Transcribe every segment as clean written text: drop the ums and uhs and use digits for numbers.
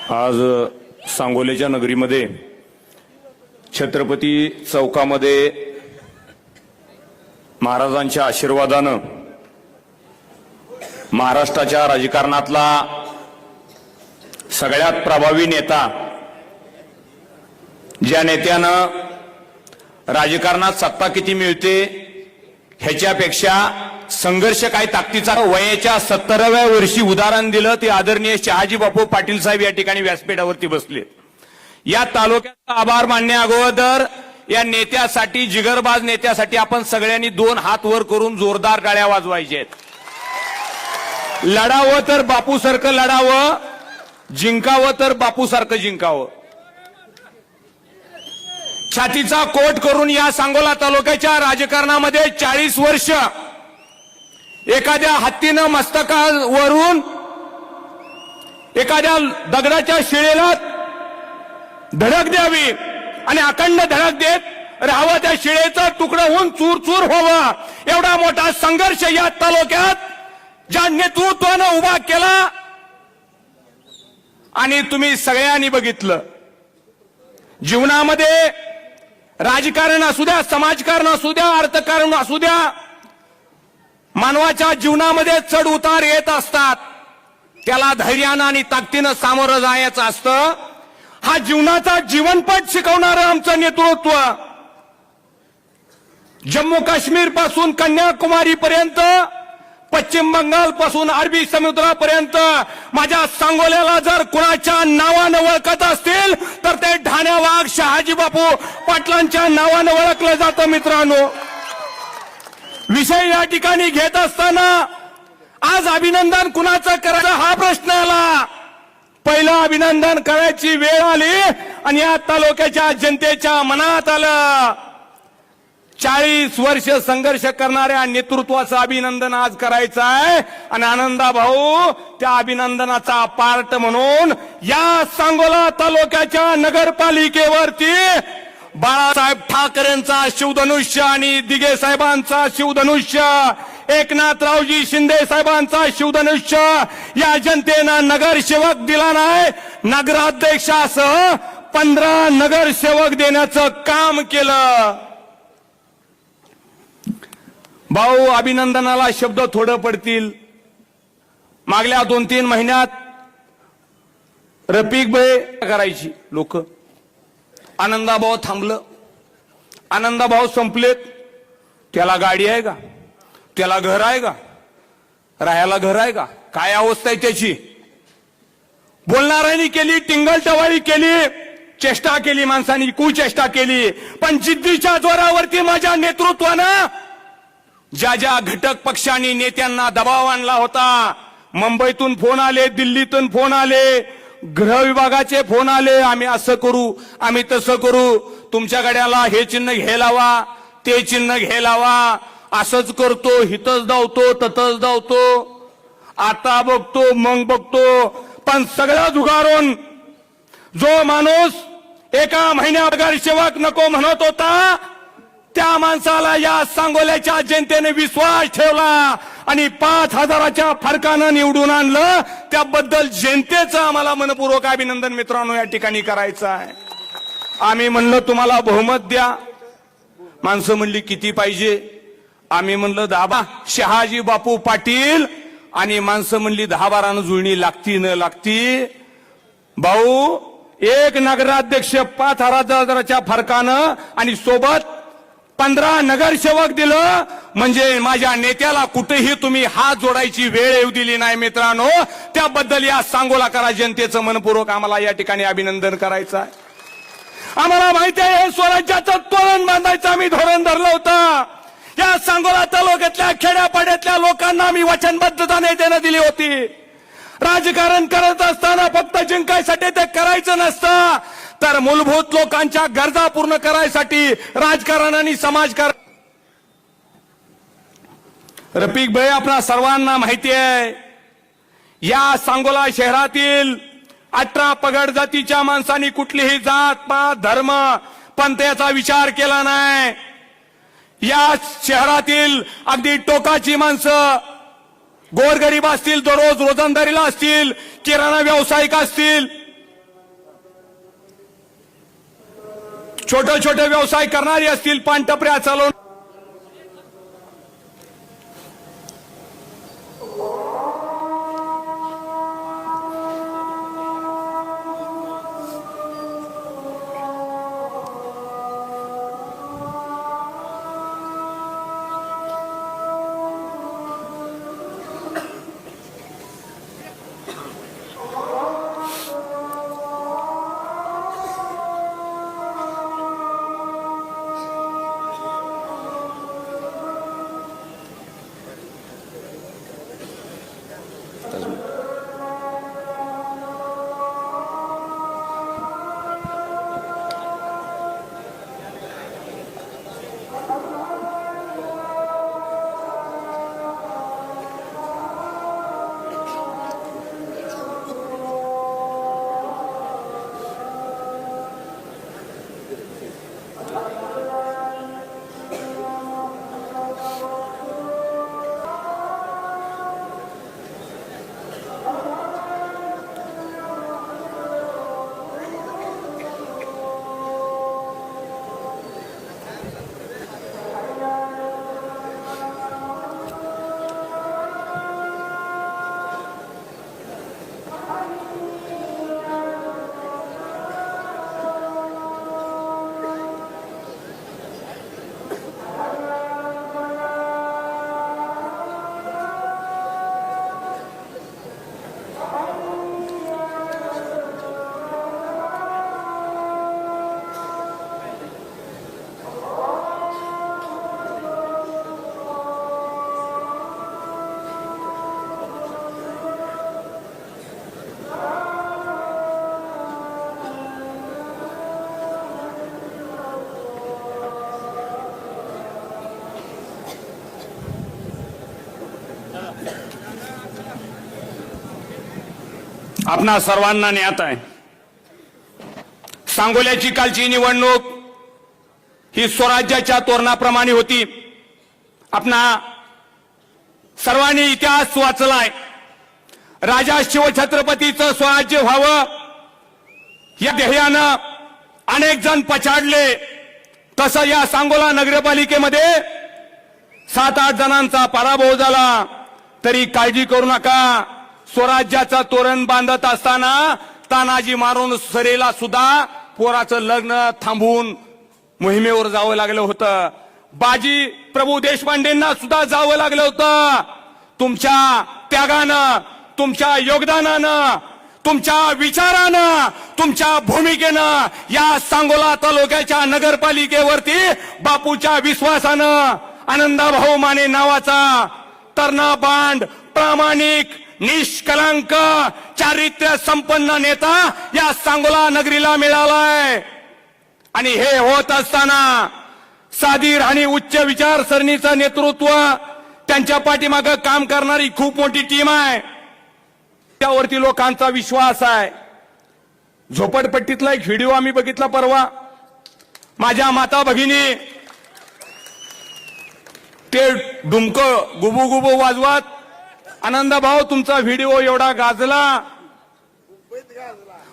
आज सांगोल्याच्या नगरीमध्ये छत्रपती चौकामध्ये महाराजांच्या आशीर्वादानं महाराष्ट्राच्या राजकारणातला सगळ्यात प्रभावी नेता, ज्या नेत्यानं राजकारणात सत्ता किती मिळते ह्याच्यापेक्षा संघर्ष काय ताकदीचा वयाच्या 70व्या वर्षी उदाहरण दिलं ते आदरणीय शहाजी बापू पाटील साहेब या ठिकाणी व्यासपीठावरती बसले. या तालुक्याचा आभार मानण्या अगोदर या नेत्यासाठी, जिगरबाज नेत्यासाठी आपण सगळ्यांनी 2 हात वर करून जोरदार टाळ्या वाजवायच्यात. लढावं तर बापूसारखं लढावं, जिंकावं तर बापूसारखं जिंकावं. छातीचा कोट करून या सांगोला तालुक्याच्या राजकारणामध्ये 40 वर्ष एखाद्या हत्तीनं मस्तकावरून एखाद्या दगडाच्या शिळेला धडक द्यावी आणि अखंड धडक देत राहावं, त्या शिळेचं तुकडं होऊन चूर चूर व्हावं, एवढा मोठा संघर्ष या तालुक्यात ज्या नेतृत्वानं उभा केला आणि तुम्ही सगळ्यांनी बघितलं. जीवनामध्ये राजकारण असू द्या, समाजकारण असू द्या, अर्थकारण असू द्या, मानवाच्या जीवनामध्ये चढ उतार येत असतात. त्याला धैर्यानं आणि ताकदीनं सामोरं जायचं असतं. हा जीवनाचा जीवनपट शिकवणारं आमचं नेतृत्व जम्मू काश्मीर पासून कन्याकुमारी पर्यंत, पश्चिम बंगाल पासून अरबी समुद्रापर्यंत माझ्या सांगोल्याला जर कुणाच्या नावानं ओळखत असतील तर ते ढाण्या वाघ शहाजी बापू पाटलांच्या नावानं ओळखलं जातं. मित्रांनो, विषय या ठिकाणी घेत असताना आज अभिनंदन कुणाचं करायचं हा प्रश्न आला. पहिलं अभिनंदन करायची वेळ आली आणि या तालुक्याच्या जनतेच्या मनात आलं. 40 वर्ष संघर्ष करणाऱ्या नेतृत्वाचं अभिनंदन आज करायचं आहे आणि आनंदा भाऊ त्या अभिनंदनाचा पार्ट म्हणून या सांगोला तालुक्याच्या नगरपालिकेवरती बाळासाहेब ठाकरेंचा शिवधनुष्य आणि दिघे साहेबांचा शिवधनुष्य, एकनाथरावजी शिंदे साहेबांचा शिवधनुष्य या जनतेनं नगरसेवक दिला नाही. नगराध्यक्षासह 15 नगरसेवक देण्याचं काम केलं. भाऊ, अभिनंदनाला शब्द थोडं पडतील. मागल्या 2-3 महिन्यात रफिक भाई करायची लोक, आनंदाभाऊ थांबलं, आनंदाभाऊ संपलेत. त्याला गाडी आहे का, त्याला घर आहे का, राहायला घर आहे का, काय अवस्था आहे त्याची. बोलणाऱ्यांनी केली, टिंगलटवाळी केली, चेष्टा केली, माणसांनी कुचेष्टा केली. पण जिद्दीच्या जोरावरती माझ्या नेतृत्वानं ज्या ज्या घटक पक्षांनी नेत्यांना दबाव आणला होता, मुंबईतून फोन आले, दिल्लीतून फोन आले, गृह विभागाचे फोन आले, आम्ही असं करू, आम्ही तसं करू, तुमच्या गड्याला हे चिन्ह घे लावा, ते चिन्ह घे लावा, असंच करतो, हितच धावतो, ततच धावतो, आता बघतो मग बघतो. पण सगळं झुगारून जो माणूस एका महिन्या नगरसेवक नको म्हणत होता त्या माणसाला या सांगोल्याच्या जनतेने विश्वास ठेवला आणि 5,000च्या फरकानं निवडून आणलं. त्याबद्दल जनतेचं आम्हाला मनपूर्वक अभिनंदन मित्रांनो या ठिकाणी करायचं आहे. आम्ही म्हणलं तुम्हाला बहुमत द्या. माणसं म्हणली किती पाहिजे, आम्ही म्हणलं 10 शहाजी बापू पाटील, आणि माणसं म्हणली 10-12 जुळणी लागती न लागती. भाऊ, एक नगराध्यक्ष 5,000च्या फरकानं आणि सोबत 15 नगरसेवक दिलं म्हणजे माझ्या नेत्याला कुठेही तुम्ही हात जोडायची वेळ येऊ दिली नाही. मित्रांनो, त्याबद्दल या सांगोलाकरा जनतेचं मनपूर्वक आम्हाला या ठिकाणी अभिनंदन करायचं आहे. आम्हाला माहिती आहे हे स्वराज्याचं तोरण बांधायचं आम्ही धोरण धरलं होतं. या सांगोला तालुक्यातल्या खेड्यापाड्यातल्या लोकांना आम्ही वचनबद्धता नेत्यानं दिली होती. राजकारण करत असताना फक्त जिंकायसाठी ते करायचं नसतं, तर मूलभूत लोकांच्या गरजा पूर्ण करायसाठी राजकारण आणि समाजकारण. रफिक भाई, आपणा सर्वांना माहिती आहे या सांगोला शहरातील 18 पगड जातीच्या माणसांनी कुठलीही जात पात धर्म पंथाचा विचार केला नाही. या शहरातील अगदी टोकाची माणसं, गोरगरीब असतील, दररोज रोजंदारीला असतील, किराणा व्यावसायिक असतील, छोटे छोटे व्यवसाय करणारी असतील, पानटपऱ्या चालवून आपणा सर्वांना ज्ञात आहे, सांगोल्याची कालची निवडणूक ही स्वराज्याच्या तोरणाप्रमाणे होती. आपणा सर्वांनी इतिहास वाचलाय. राजा शिवछत्रपतीचं स्वराज्य व्हावं या ध्येयानं अनेक जण पछाडले. तसं या सांगोला नगरपालिकेमध्ये 7-8 जणांचा पराभव झाला. तरी काळजी करू नका, स्वराज्याचं तोरण बांधत असताना तानाजी मारून सरेला सुद्धा पोराचं लग्न थांबवून मोहिमेवर जावं लागलं होतं. बाजी प्रभू देशपांडेंना सुद्धा जावं लागलं होतं. तुमच्या त्यागानं, तुमच्या योगदानानं, तुमच्या विचारानं, तुमच्या भूमिकेनं या सांगोला तालुक्याच्या नगरपालिकेवरती बापूच्या विश्वासानं आनंदभाऊ माने नावाचा तरणा बांड, प्रामाणिक, निष्कलंक, चारित्र्य संपन्न नेता या सांगोला नगरीला मिळालाय. आणि हे होत असताना साधीर आणि उच्च विचारसरणीचं नेतृत्व, त्यांच्या पाठीमागे काम करणारी खूप मोठी टीम आहे. त्यावरती लोकांचा विश्वास आहे. झोपडपट्टीतला एक व्हिडिओ आम्ही बघितला परवा. माझ्या माता भगिनी ते डुमक गुबू गुबू वाजवत, आनंदभाऊ तुमचा व्हिडिओ एवढा गाजला.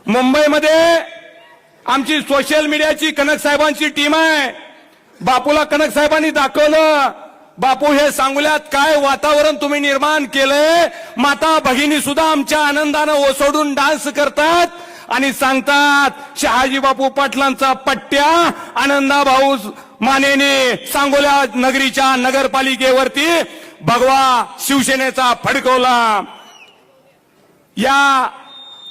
मुंबईमध्ये आमची सोशल मीडियाची कनक साहेबांची टीम आहे. बापूला कनक साहेबांनी दाखवलं, बापू हे सांगोल्यात काय वातावरण तुम्ही निर्माण केलंय. माता भगिनी सुद्धा आमच्या आनंदानं ओसडून डान्स करतात आणि सांगतात शहाजी बापू पाटलांचा पट्ट्या आनंदभाऊ मानेने सांगोल्या नगरीच्या नगरपालिकेवरती भगवा शिवसेनेचा फडकवला. या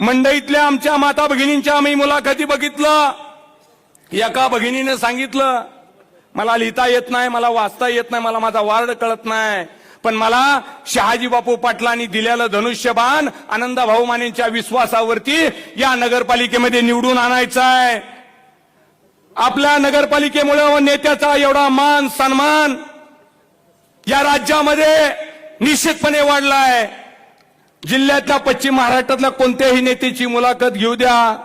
मंडईतल्या आमच्या माता भगिनींच्या आम्ही मुलाखती बघितलं. एका भगिनीने सांगितलं, मला लिहिता येत नाही, मला वाचता येत नाही, मला माझा वार्ड कळत नाही, पण मला शहाजी बापू पाटलांनी दिलेलं धनुष्यबाण आनंदभाऊ मानेंच्या विश्वासावरती या नगरपालिकेमध्ये निवडून आणायचं आहे. आपल्या नगरपालिकेमुळे नेत्याचा एवढा मान सन्मान या राज्यामध्ये निश्चितपणे वाढलाय. जिल्ह्यातल्या पश्चिम महाराष्ट्रातल्या कोणत्याही नेत्याची मुलाखत घेऊ द्या,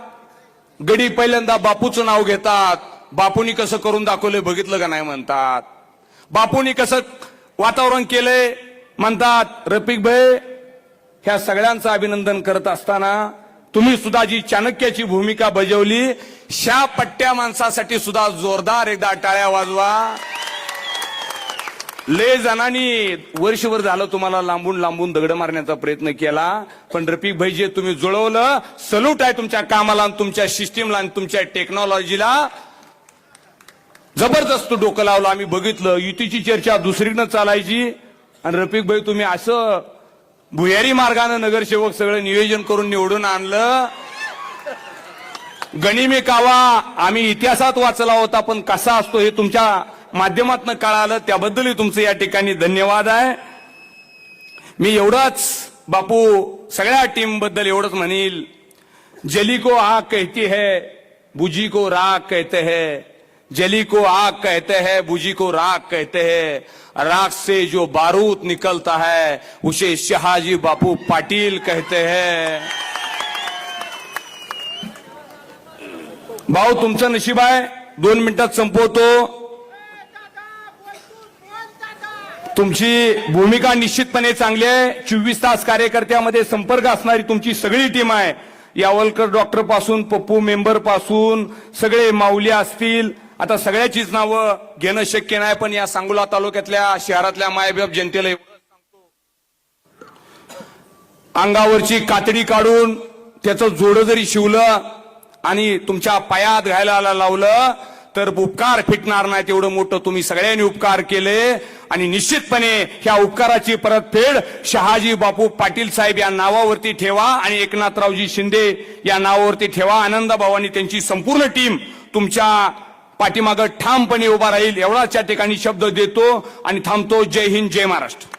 गडी पहिल्यांदा बापूचं नाव घेतात. बापूंनी कसं करून दाखवलंय बघितलं का नाही म्हणतात. बापूंनी कसं वातावरण केलंय म्हणतात. रफिक भाई ह्या सगळ्यांचं अभिनंदन करत असताना तुम्ही सुद्धा जी चाणक्याची भूमिका बजावली, शा पट्ट्या माणसासाठी सुद्धा जोरदार एकदा टाळ्या वाजवा. लय जणांनी वर्षभर झालं तुम्हाला लांबून लांबून दगड मारण्याचा प्रयत्न केला, पण रफिक भाई जे तुम्ही जुळवलं, सल्यूट आहे तुमच्या कामाला आणि तुमच्या सिस्टीमला आणि तुमच्या टेक्नॉलॉजीला. जबरदस्त डोकं लावलं. आम्ही बघितलं युतीची चर्चा दुसरीकडनं चालायची आणि रफिक भाई तुम्ही असं भुयारी मार्गानं नगरसेवक सगळं नियोजन करून निवडून आणलं. गनिमी कावा आम्ही इतिहासात वाचला होता, पण कसा असतो हे तुमच्या माध्यमातून कळालं, त्याबद्दलही तुमचं या ठिकाणी धन्यवाद आहे. मी एवढंच बापू सगळ्या टीम बद्दल एवढंच म्हणेल, जली को आग कहती है बुझी को राग कहते हैं, जली को आग कहते हैं बुझी को राग कहते हैं, राख से जो बारूद निकलता है उसे शहाजी बापू पाटील कहते हैं. भाऊ तुमचं नशीब आहे. 2 मिनिटात संपवतो. तुमची भूमिका निश्चितपणे चांगली आहे. 24 तास कार्यकर्त्यामध्ये संपर्क असणारी तुमची सगळी टीम आहे. यावलकर डॉक्टर पासून पप्पू मेंबर पासून सगळे माऊली असतील. आता सगळ्याचीच नावं घेणं शक्य नाही, पण या सांगोला तालुक्यातल्या शहरातल्या मायबाप जनतेला एवढंच सांगतो, अंगावरची कातडी काढून त्याचं जोडं जरी शिवलं आणि तुमच्या पायात घायला लावलं तर उपकार फिटणार नाही. तेवढं मोठं तुम्ही सगळ्यांनी उपकार केले आणि निश्चितपणे ह्या उपकाराची परतफेड शहाजी बापू पाटील साहेब या नावावरती ठेवा आणि एकनाथरावजी शिंदे या नावावरती ठेवा. आनंदभावांनी त्यांची संपूर्ण टीम तुमच्या पाठीमागं ठामपणे उभा राहील एवढाच या ठिकाणी शब्द देतो आणि थांबतो. जय हिंद, जय महाराष्ट्र.